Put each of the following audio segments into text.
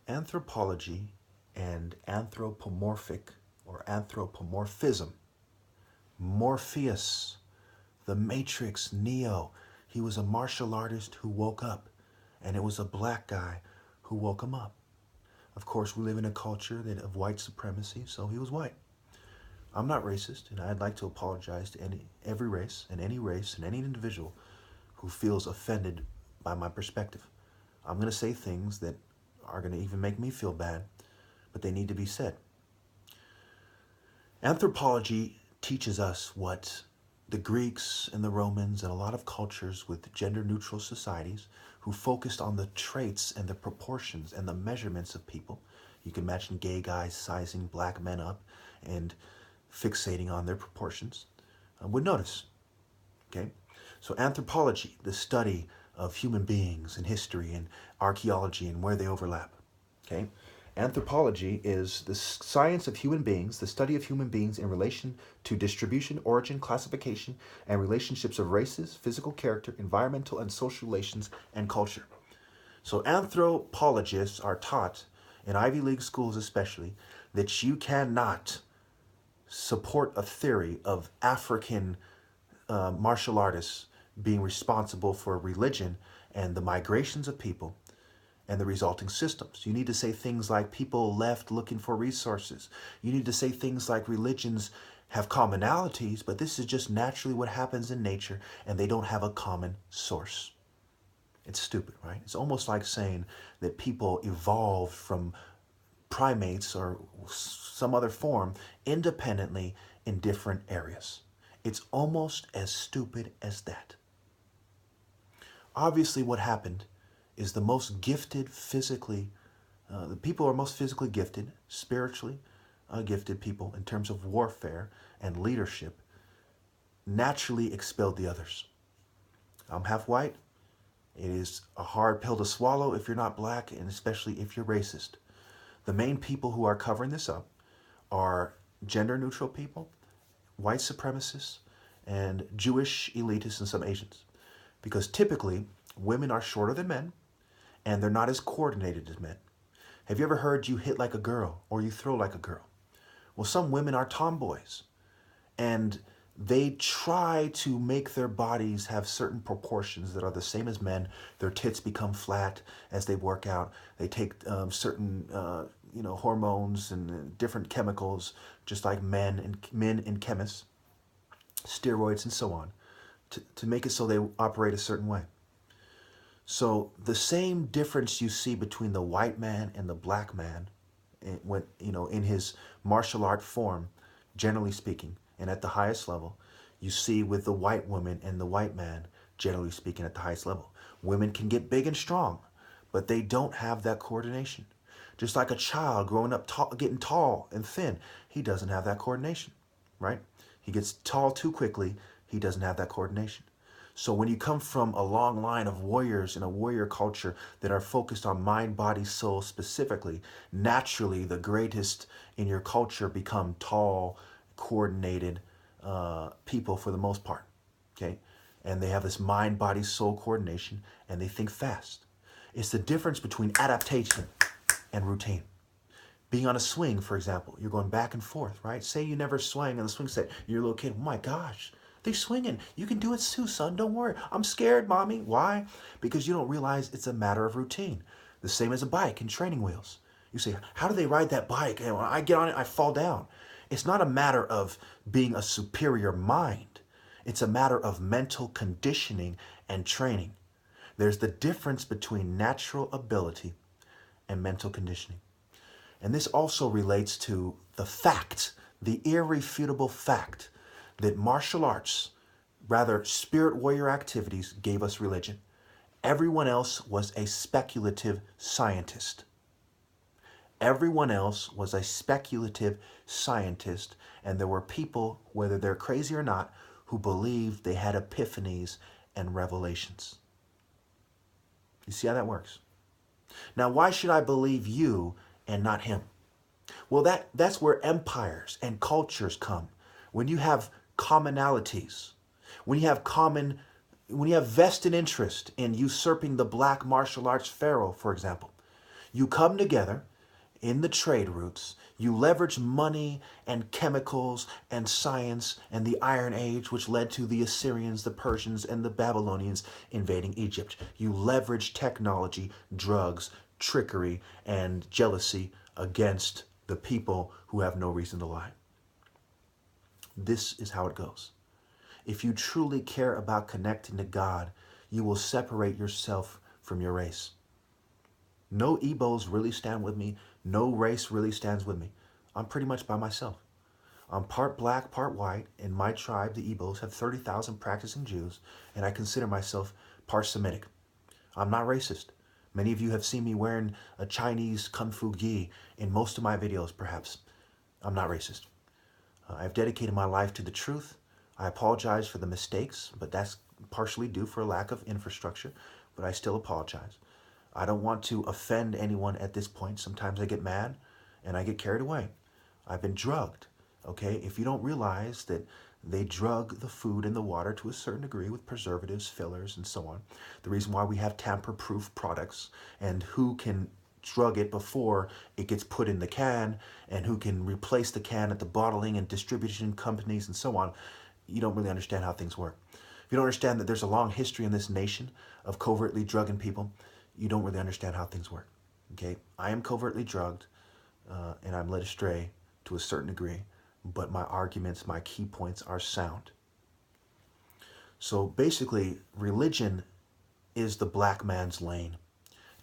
Anthropology and anthropomorphic or anthropomorphism. Morpheus, the Matrix, Neo. He was a martial artist who woke up, and it was a black guy who woke him up. Of course, we live in a culture of white supremacy, so he was white. I'm not racist, and I'd like to apologize to every race and any individual who feels offended by my perspective. I'm going to say things that are going to even make me feel bad, but they need to be said. Anthropology teaches us what the Greeks and the Romans and a lot of cultures with gender-neutral societies who focused on the traits and the proportions and the measurements of people. You can imagine gay guys sizing black men up and fixating on their proportions, would notice. Okay? So anthropology, the study of human beings and history and archaeology and where they overlap. Okay? Anthropology is the science of human beings, the study of human beings in relation to distribution, origin, classification, and relationships of races, physical character, environmental and social relations, and culture. So anthropologists are taught, in Ivy League schools especially, that you cannot support a theory of African martial artists being responsible for religion and the migrations of people and the resulting systems. You need to say things like people left looking for resources. You need to say things like religions have commonalities, but this is just naturally what happens in nature, and they don't have a common source. It's stupid, right? It's almost like saying that people evolved from primates or some other form independently in different areas. It's almost as stupid as that. Obviously, what happened is the most gifted physically, the people who are most physically gifted, spiritually gifted people in terms of warfare and leadership, naturally expelled the others. I'm half white. It is a hard pill to swallow if you're not black, and especially if you're racist. The main people who are covering this up are gender neutral people, white supremacists, and Jewish elitists and some Asians. Because typically, women are shorter than men, and they're not as coordinated as men. Have you ever heard you hit like a girl or you throw like a girl? Well, some women are tomboys, and they try to make their bodies have certain proportions that are the same as men. Their tits become flat as they work out. They take certain hormones and different chemicals, just like men and chemists, steroids and so on, to make it so they operate a certain way. So the same difference you see between the white man and the black man, when in his martial art form, generally speaking, and at the highest level, you see with the white woman and the white man, generally speaking, at the highest level. Women can get big and strong, but they don't have that coordination. Just like a child growing up, getting tall and thin, he doesn't have that coordination, right? He gets tall too quickly, he doesn't have that coordination. So when you come from a long line of warriors in a warrior culture that are focused on mind, body, soul specifically, naturally the greatest in your culture become tall, coordinated people for the most part, okay? And they have this mind, body, soul coordination, and they think fast. It's the difference between adaptation and routine. Being on a swing, for example, you're going back and forth, right? Say you never swang on the swing set. You're a little kid. Oh my gosh, they're swinging. You can do it too, son. Don't worry. I'm scared, mommy. Why? Because you don't realize it's a matter of routine. The same as a bike and training wheels. You say, how do they ride that bike? And when I get on it, I fall down. It's not a matter of being a superior mind. It's a matter of mental conditioning and training. There's the difference between natural ability and mental conditioning. And this also relates to the fact, the irrefutable fact, that martial arts, rather spirit warrior activities, gave us religion. Everyone else was a speculative scientist. Everyone else was a speculative scientist, and there were people, whether they're crazy or not, who believed they had epiphanies and revelations. You see how that works? Now, why should I believe you and not him? Well, that's where empires and cultures come. When you have commonalities, when you have vested interest in usurping the black martial arts pharaoh, for example, You come together in the trade routes. You leverage money and chemicals and science and the Iron Age, which led to the Assyrians, the Persians, and the Babylonians invading Egypt. You leverage technology, drugs, trickery, and jealousy against the people who have no reason to lie. This is how it goes. If you truly care about connecting to God, you will separate yourself from your race. No Igbos really stand with me. No race really stands with me. I'm pretty much by myself. I'm part black, part white. In my tribe, the Igbos, have 30,000 practicing Jews, and I consider myself part Semitic. I'm not racist. Many of you have seen me wearing a Chinese kung fu gi in most of my videos, perhaps. I'm not racist. I've dedicated my life to the truth. I apologize for the mistakes, but that's partially due for a lack of infrastructure, but I still apologize. I don't want to offend anyone at this point. Sometimes I get mad and I get carried away. I've been drugged, okay? If you don't realize that they drug the food and the water to a certain degree with preservatives, fillers, and so on. The reason why we have tamper-proof products and who can drug it before it gets put in the can and who can replace the can at the bottling and distribution companies and so on, you don't really understand how things work. If you don't understand that there's a long history in this nation of covertly drugging people, you don't really understand how things work. Okay, I am covertly drugged and I'm led astray to a certain degree, but my arguments, my key points are sound. So basically, religion is the black man's lane.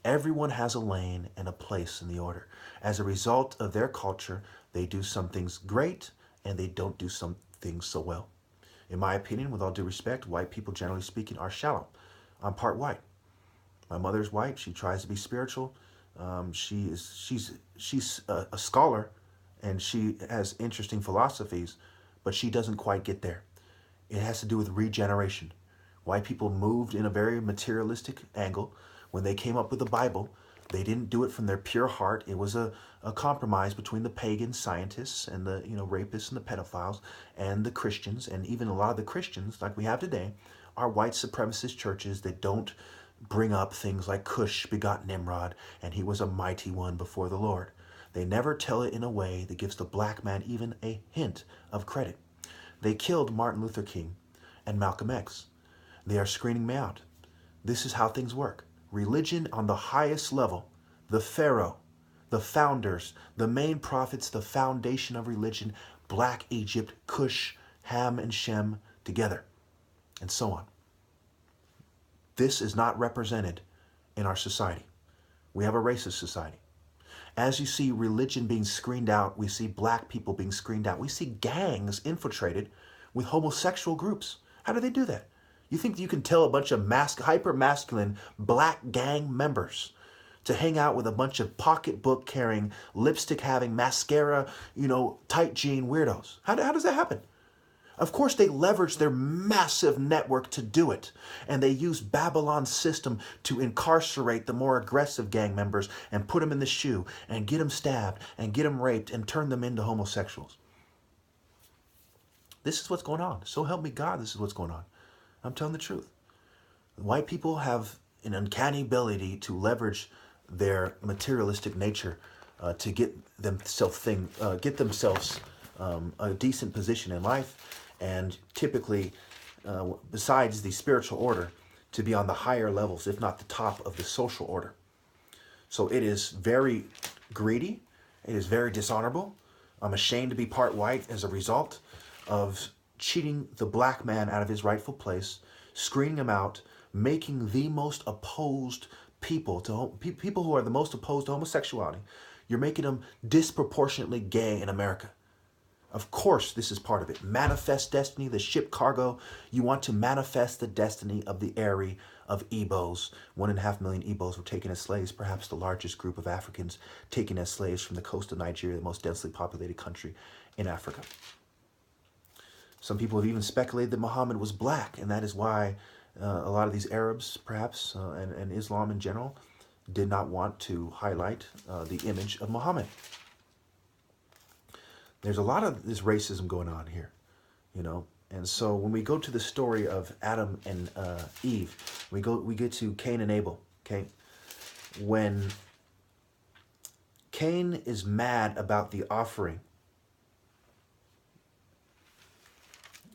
Everyone has a lane and a place in the order. As a result of their culture, they do some things great and they don't do some things so well. In my opinion, with all due respect, white people, generally speaking, are shallow. I'm part white. My mother's white. She tries to be spiritual. She's a scholar, and she has interesting philosophies, but she doesn't quite get there. It has to do with regeneration. White people moved in a very materialistic angle. When they came up with the Bible, they didn't do it from their pure heart. It was a compromise between the pagan scientists and the rapists and the pedophiles and the Christians, and even a lot of the Christians, like we have today, are white supremacist churches that don't bring up things like Cush begot Nimrod, and he was a mighty one before the Lord. They never tell it in a way that gives the black man even a hint of credit. They killed Martin Luther King and Malcolm X. They are screening me out. This is how things work. Religion on the highest level, the Pharaoh, the founders, the main prophets, the foundation of religion, Black Egypt, Cush, Ham and Shem together, and so on. This is not represented in our society. We have a racist society. As you see religion being screened out, we see black people being screened out. We see gangs infiltrated with homosexual groups. How do they do that? You think you can tell a bunch of hyper-masculine black gang members to hang out with a bunch of pocketbook-carrying, lipstick-having, mascara, tight jean weirdos? How does that happen? Of course, they leverage their massive network to do it. And they use Babylon's system to incarcerate the more aggressive gang members and put them in the shoe and get them stabbed and get them raped and turn them into homosexuals. This is what's going on. So help me God, this is what's going on. I'm telling the truth. White people have an uncanny ability to leverage their materialistic nature to get themselves a decent position in life, and typically, besides the spiritual order, to be on the higher levels, if not the top of the social order. So it is very greedy. It is very dishonorable. I'm ashamed to be part white as a result of cheating the black man out of his rightful place, screening him out, making the most opposed people who are the most opposed to homosexuality. You're making them disproportionately gay in America. Of course, this is part of it. Manifest destiny, the ship cargo. You want to manifest the destiny of the Eri of Igbos. 1.5 million Igbos were taken as slaves, perhaps the largest group of Africans taken as slaves from the coast of Nigeria, the most densely populated country in Africa. Some people have even speculated that Muhammad was black, and that is why a lot of these Arabs, perhaps, and Islam in general, did not want to highlight the image of Muhammad. There's a lot of this racism going on here, And so when we go to the story of Adam and Eve, we get to Cain and Abel, okay? When Cain is mad about the offering.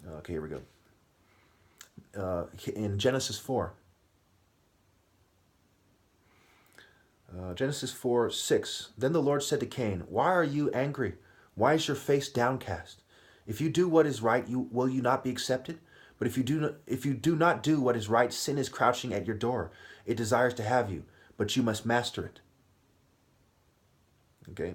Okay, here we go. In Genesis 4. Genesis 4:6. Then the Lord said to Cain, "Why are you angry? Why is your face downcast? If you do what is right, will you not be accepted? But if you do not do what is right, sin is crouching at your door. It desires to have you, but you must master it." Okay.